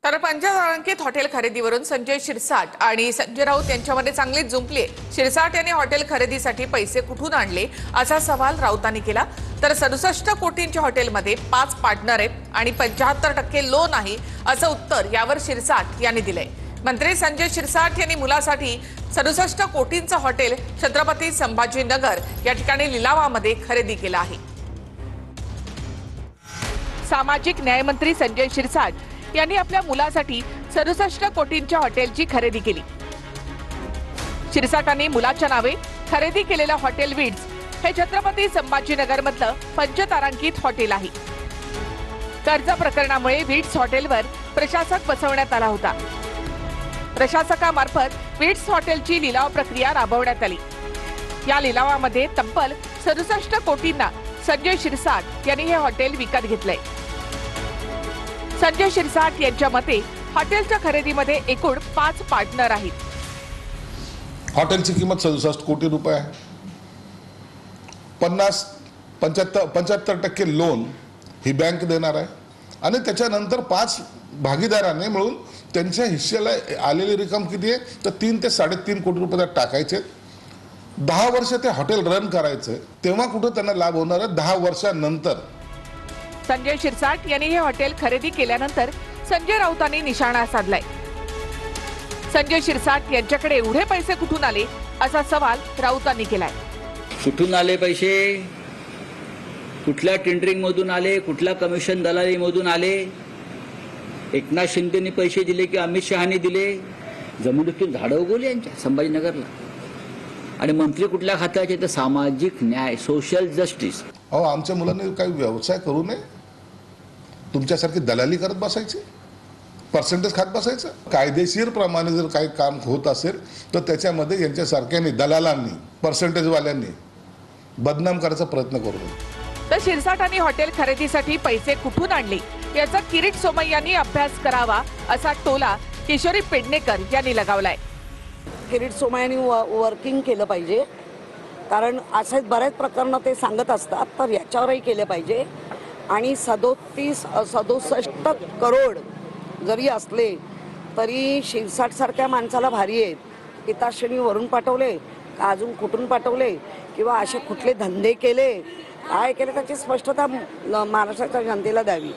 तर पंचतारांकित हॉटेल खरेदीवरून संजय शिरसाट आणि संजय राऊत यांच्यामध्ये चांगलीच जुंपली आहे। शिरसाट यांनी हॉटेल खरेदीसाठी पैसे कुठून आणले असा सवाल राऊतांनी केला। तर 67 कोटींच्या हॉटेलमध्ये 5 पार्टनर आहेत आणि 75% लोन आहे असं उत्तर यावर शिरसाट यांनी दिलंय। मंत्री संजय शिरसाट यांनी मुलासाठी 67 कोटींचं हॉटेल छत्रपती संभाजीनगर या ठिकाणी लिलावामध्ये खरेदी केलं आहे। सामाजिक न्याय मंत्री संजय शिरसाट यांनी आपल्या मुलासाठी 67 कोटींच्या हॉटेलची खरेदी केली। शिरसाटांनी मुलाच्या नावे खरेदी केलेलं हॉटेल विड्स हे छत्रपती संभाजीनगर मधलं पंचतारांकित हॉटेल आहे। कर्ज प्रकरणामुळे विड्स हॉटेलवर प्रशासक बसवण्यात आला होता। प्रशासकामार्फत विड्स हॉटेलची लिलाव प्रक्रिया राबवण्यात आली। या लिलावामध्ये तब्बल 67 कोटींना संजय शिरसाट यांनी हे हॉटेल विकत घेतलंय। संजय शिरसाट यांच्या मते हॉटेलच्या खरेदीमध्ये एकूण 5 पार्टनर आहेत। हॉटेलची किंमत 67 कोटी रुपये आहे। 75% लोन ही बँक देणार आहे आणि त्याच्यानंतर 5 भागीदारांनी मिळून त्यांच्या हिश्श्याला आलेली रक्कम किती आहे तर 3 ते 3.5 कोटी रुपये त्यात टाकायचे। 10 वर्ष ते हॉटेल रन करायचं, तेव्हा कुठे त्यांना लाभ होणार आहे 10 वर्षांनंतर। संजय शिरसाट यांनी हे हॉटेल खरेदी केल्यानंतर संजय राऊतांनी निशाणा साधलाय। संजय शिरसाट यांच्याकडे एवढे पैसे कुठून आले असा सवाल राऊतांनी केलाय। कुठून आले पैसे, कुठल्या टेंडरिंग मधून आले, कुठल्या कमिशन दलाली मधून आले, एकनाथ शिंदेनी पैसे दिले की अमित शहानी दिले, जमिनीतून झाडं उगवली यांच्या संभाजीनगरला, आणि मंत्री कुठल्या खात्याचे तर सामाजिक न्याय सोशल जस्टिस। अहो, आमच्या मुलांनी काही व्यवसाय करू नये, तुमच्यासारखी दलाली करत बसायची, पर्सेंटेज खात बसायचं। कायदेशीर प्रमाणे जर काही काम होत असेल तर त्याच्यामध्ये यांच्यासारख्यांनी दलालांनी पर्सेंटेजवाल्यांनी बदनाम करायचा प्रयत्न करू नये। तर शिरसाटांनी हॉटेल खरेदीसाठी पैसे कुठून आणले याचा किरीट सोमय्यांनी अभ्यास करावा असा टोला किशोरी पेडणेकर यांनी लगावलाय। किरीट सोमय्यांनी वर्किंग केलं पाहिजे, कारण असे बरेच प्रकरण ते सांगत असतात, तर याच्यावरही केले पाहिजे। आणि 67 करोड जरी असले तरी शिरसाट सारख्या माणसाला भारी आहेत। पिताश्रेणी वरून पाठवले का अजून कुठून पाठवले किंवा असे कुठले धंदे केले, काय केले त्याची स्पष्टता महाराष्ट्राच्या जनतेला द्यावी।